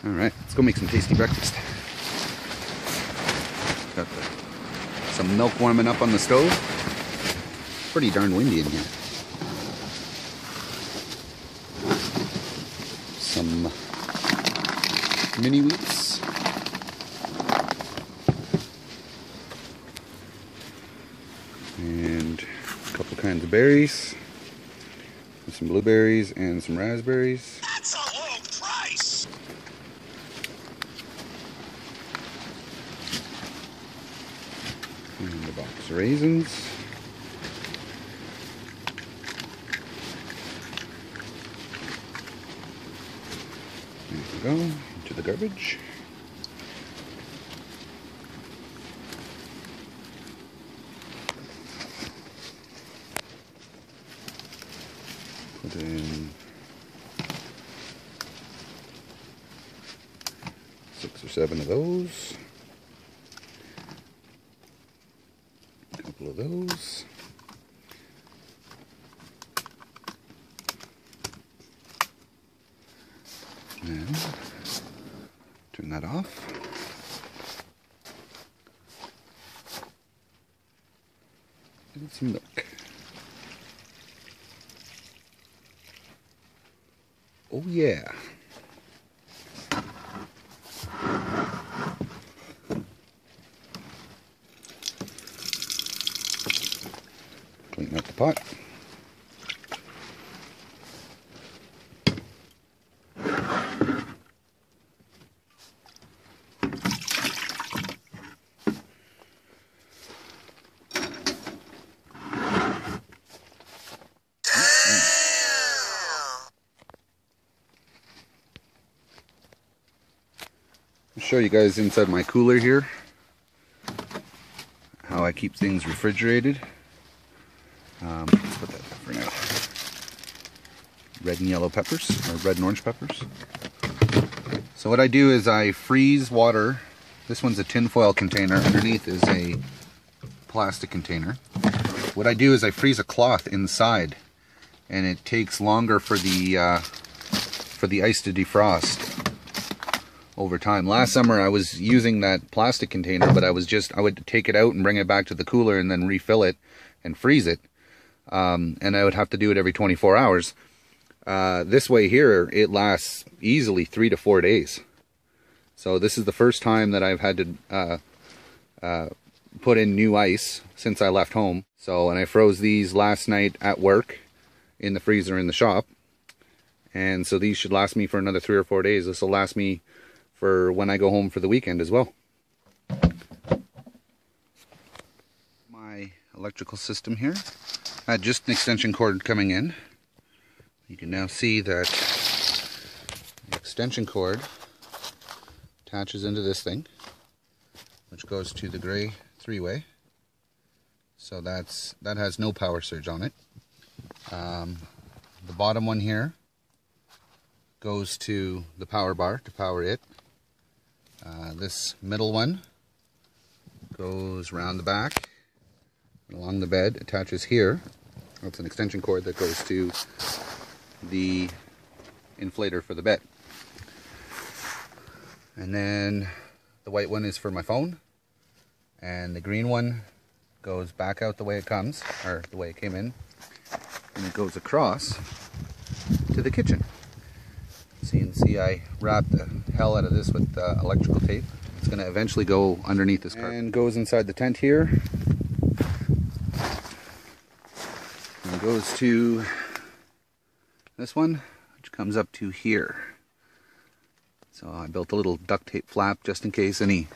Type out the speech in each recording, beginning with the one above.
Alright, let's go make some tasty breakfast. Got some milk warming up on the stove. Pretty darn windy in here. Some mini wheats. And a couple kinds of berries. Some blueberries and some raspberries. That's a low price! And a box of raisins. There we go, into the garbage. Put in 6 or 7 of those. A couple of those. And turn that off. And some milk. Oh yeah. Clean up the pot. I'll show you guys inside my cooler here how I keep things refrigerated. Let's put that there for now. Red and yellow peppers, or red and orange peppers. So what I do is I freeze water. This one's a tinfoil container. Underneath is a plastic container. What I do is I freeze a cloth inside, and it takes longer for the ice to defrost over time. Last summer I was using that plastic container, but I would take it out and bring it back to the cooler and then refill it and freeze it. And I would have to do it every 24 hours. This way here, it lasts easily 3 to 4 days. So this is the first time that I've had to put in new ice since I left home. So, and I froze these last night at work in the freezer in the shop. And so these should last me for another 3 or 4 days. This will last me for when I go home for the weekend as well. My electrical system here. I had just an extension cord coming in. You can now see that the extension cord attaches into this thing, which goes to the gray 3-way. So that has no power surge on it. The bottom one here goes to the power bar to power it. This middle one goes around the back and along the bed, attaches here. That's an extension cord that goes to the inflator for the bed. And then the white one is for my phone, and the green one goes back out the way it comes, or the way it came in, and it goes across to the kitchen. So you can see I wrapped the hell out of this with electrical tape. It's going to eventually go underneath this carpet. And goes inside the tent here. And goes to this one, which comes up to here. So I built a little duct tape flap just in case any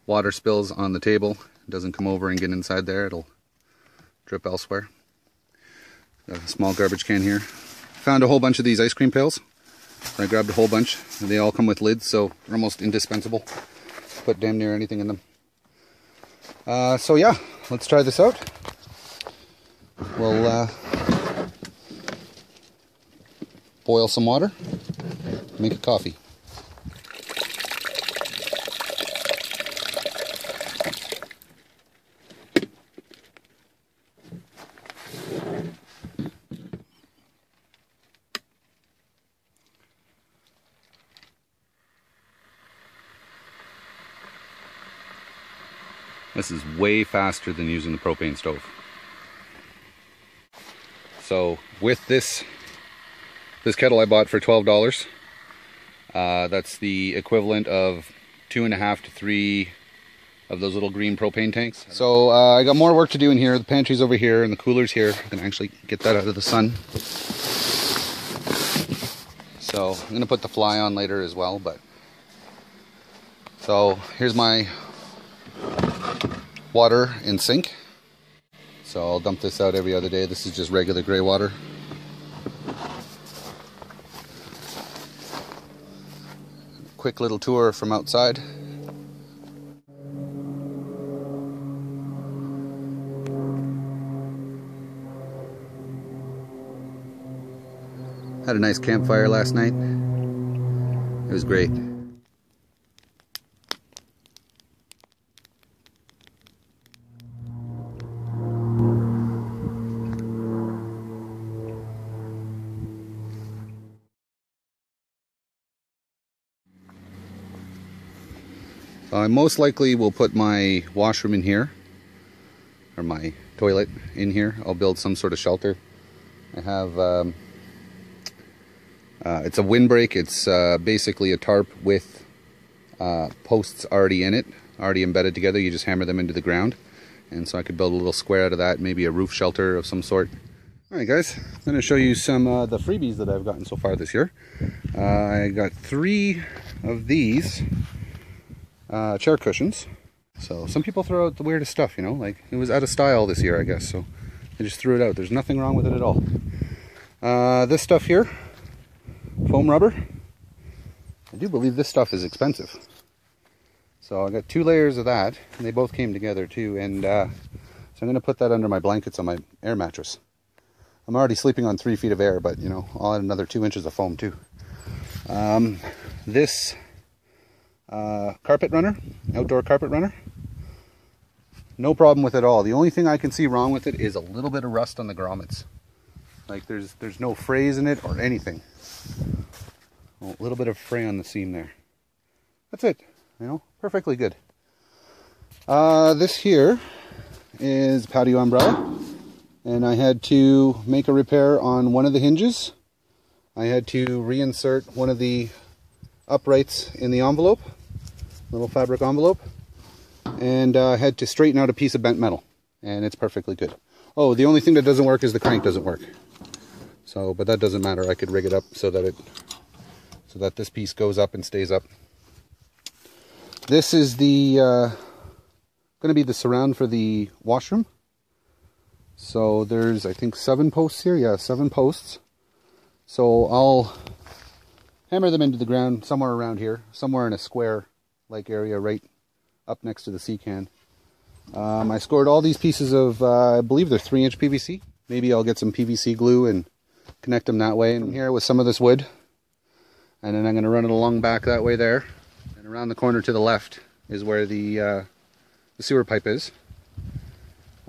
water spills on the table. It doesn't come over and get inside there. It'll drip elsewhere. Got a small garbage can here. Found a whole bunch of these ice cream pails. I grabbed a whole bunch, and they all come with lids, so they're almost indispensable. Put damn near anything in them. So yeah, let's try this out. We'll boil some water, make a coffee. This is way faster than using the propane stove. So with this kettle I bought for $12. That's the equivalent of 2.5 to 3 of those little green propane tanks. So I got more work to do in here. The pantry's over here and the cooler's here. I can actually get that out of the sun. So I'm gonna put the fly on later as well. But so here's my water in sink. So I'll dump this out every other day. This is just regular gray water. Quick little tour from outside. Had a nice campfire last night. It was great. I most likely will put my washroom in here, or my toilet in here. I'll build some sort of shelter. I have, it's a windbreak. It's basically a tarp with posts already in it, already embedded together. You just hammer them into the ground. And so I could build a little square out of that, maybe a roof shelter of some sort. Alright guys, I'm going to show you some of the freebies that I've gotten so far this year. I got 3 of these chair cushions. So some people throw out the weirdest stuff, you know, like it was out of style this year, I guess, so they just threw it out. There's nothing wrong with it at all. This stuff here, foam rubber. I do believe this stuff is expensive. So I got 2 layers of that, and they both came together too, and so I'm going to put that under my blankets on my air mattress. I'm already sleeping on 3 feet of air, but you know, I'll add another 2 inches of foam too. This carpet runner, outdoor carpet runner, no problem with it all. The only thing I can see wrong with it is a little bit of rust on the grommets. Like there's no frays in it or anything. A little bit of fray on the seam there. That's it, you know, perfectly good. This here is patio umbrella, and I had to make a repair on one of the hinges. I had to reinsert one of the uprights in the envelope, little fabric envelope, and I had to straighten out a piece of bent metal, and it's perfectly good. Oh, the only thing that doesn't work is the crank doesn't work. So, but that doesn't matter. I could rig it up so that this piece goes up and stays up. This is the going to be the surround for the washroom. So there's, I think, 7 posts here. Yeah, 7 posts. So I'll hammer them into the ground somewhere around here, somewhere in a square-like area right up next to the sea can. I scored all these pieces of, I believe they're 3-inch PVC. Maybe I'll get some PVC glue and connect them that way. And here with some of this wood. And then I'm going to run it along back that way there. And around the corner to the left is where the sewer pipe is.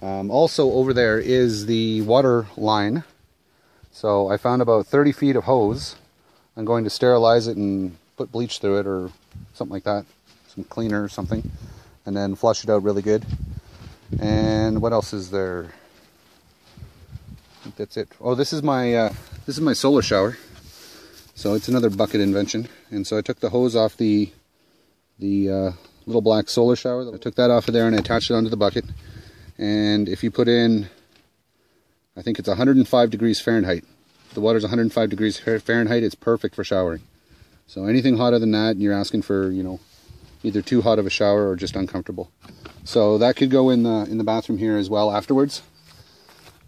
Also over there is the water line. So I found about 30 feet of hose. I'm going to sterilize it and put bleach through it or something like that. Some cleaner or something. And then flush it out really good. And what else is there? I think that's it. Oh, this is my solar shower. So it's another bucket invention. And so I took the hose off the little black solar shower. I took that off of there and I attached it onto the bucket. And if you put in, I think it's 105 degrees Fahrenheit. If the water's 105 degrees Fahrenheit, it's perfect for showering. So anything hotter than that, you're asking for, you know, either too hot of a shower or just uncomfortable. So that could go in the bathroom here as well afterwards.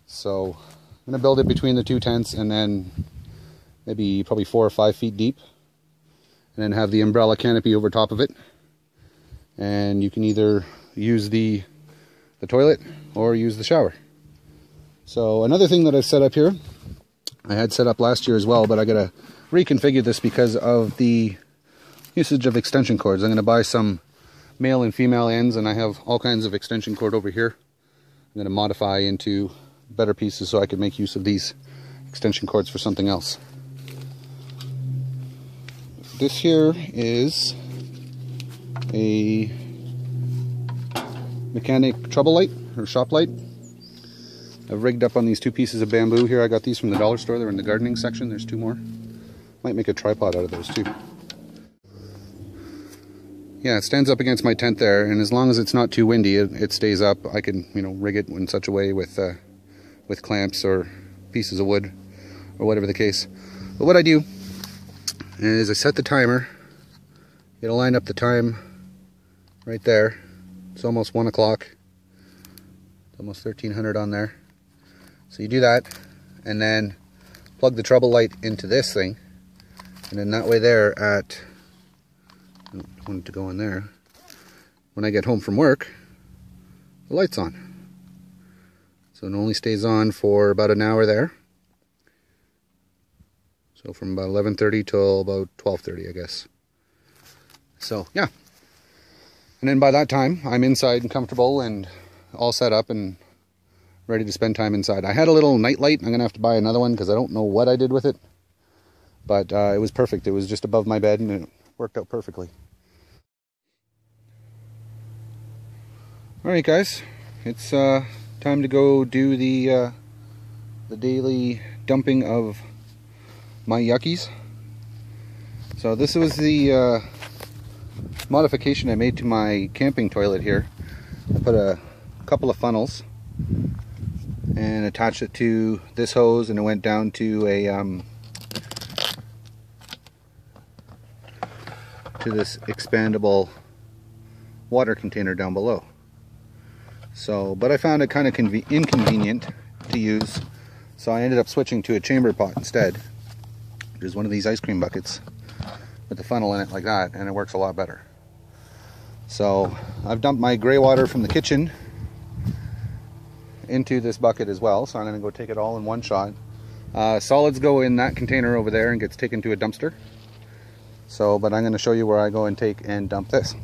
So I'm going to build it between the 2 tents and then maybe probably 4 or 5 feet deep. And then have the umbrella canopy over top of it. And you can either use the toilet or use the shower. So another thing that I've set up here, I had set up last year as well, but I gotta reconfigure this because of the usage of extension cords. I'm gonna buy some male and female ends, and I have all kinds of extension cord over here. I'm gonna modify into better pieces so I can make use of these extension cords for something else. This here is a mechanic trouble light or shop light. I've rigged up on these 2 pieces of bamboo here. I got these from the dollar store. They're in the gardening section. There's 2 more. Might make a tripod out of those too. Yeah, it stands up against my tent there, and as long as it's not too windy, it stays up. I can, rig it in such a way with clamps or pieces of wood or whatever the case. But what I do is I set the timer. It'll line up the time right there. It's almost 1 o'clock. It's almost 1300 on there. So you do that, and then plug the trouble light into this thing, and then that way there at, I don't want it to go in there, when I get home from work, the light's on. So it only stays on for about an hour there. So from about 11:30 till about 12:30, I guess. So yeah. And then by that time, I'm inside and comfortable and all set up and ready to spend time inside. I had a little night light. I'm going to have to buy another one because I don't know what I did with it. But it was perfect. It was just above my bed and it worked out perfectly. Alright guys, it's time to go do the daily dumping of my yuckies. So this was the modification I made to my camping toilet here. I put a couple of funnels and attached it to this hose, and it went down to a to this expandable water container down below. So, but I found it kind of inconvenient to use, so I ended up switching to a chamber pot instead. There's one of these ice cream buckets with the funnel in it like that, and it works a lot better. So I've dumped my gray water from the kitchen into this bucket as well, so I'm going to go take it all in one shot. Solids go in that container over there and gets taken to a dumpster. So, but I'm going to show you where I go and take and dump this.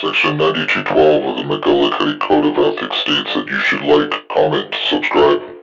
Section 9212 of the McGillicuddy Code of Ethics states that you should like, comment, subscribe.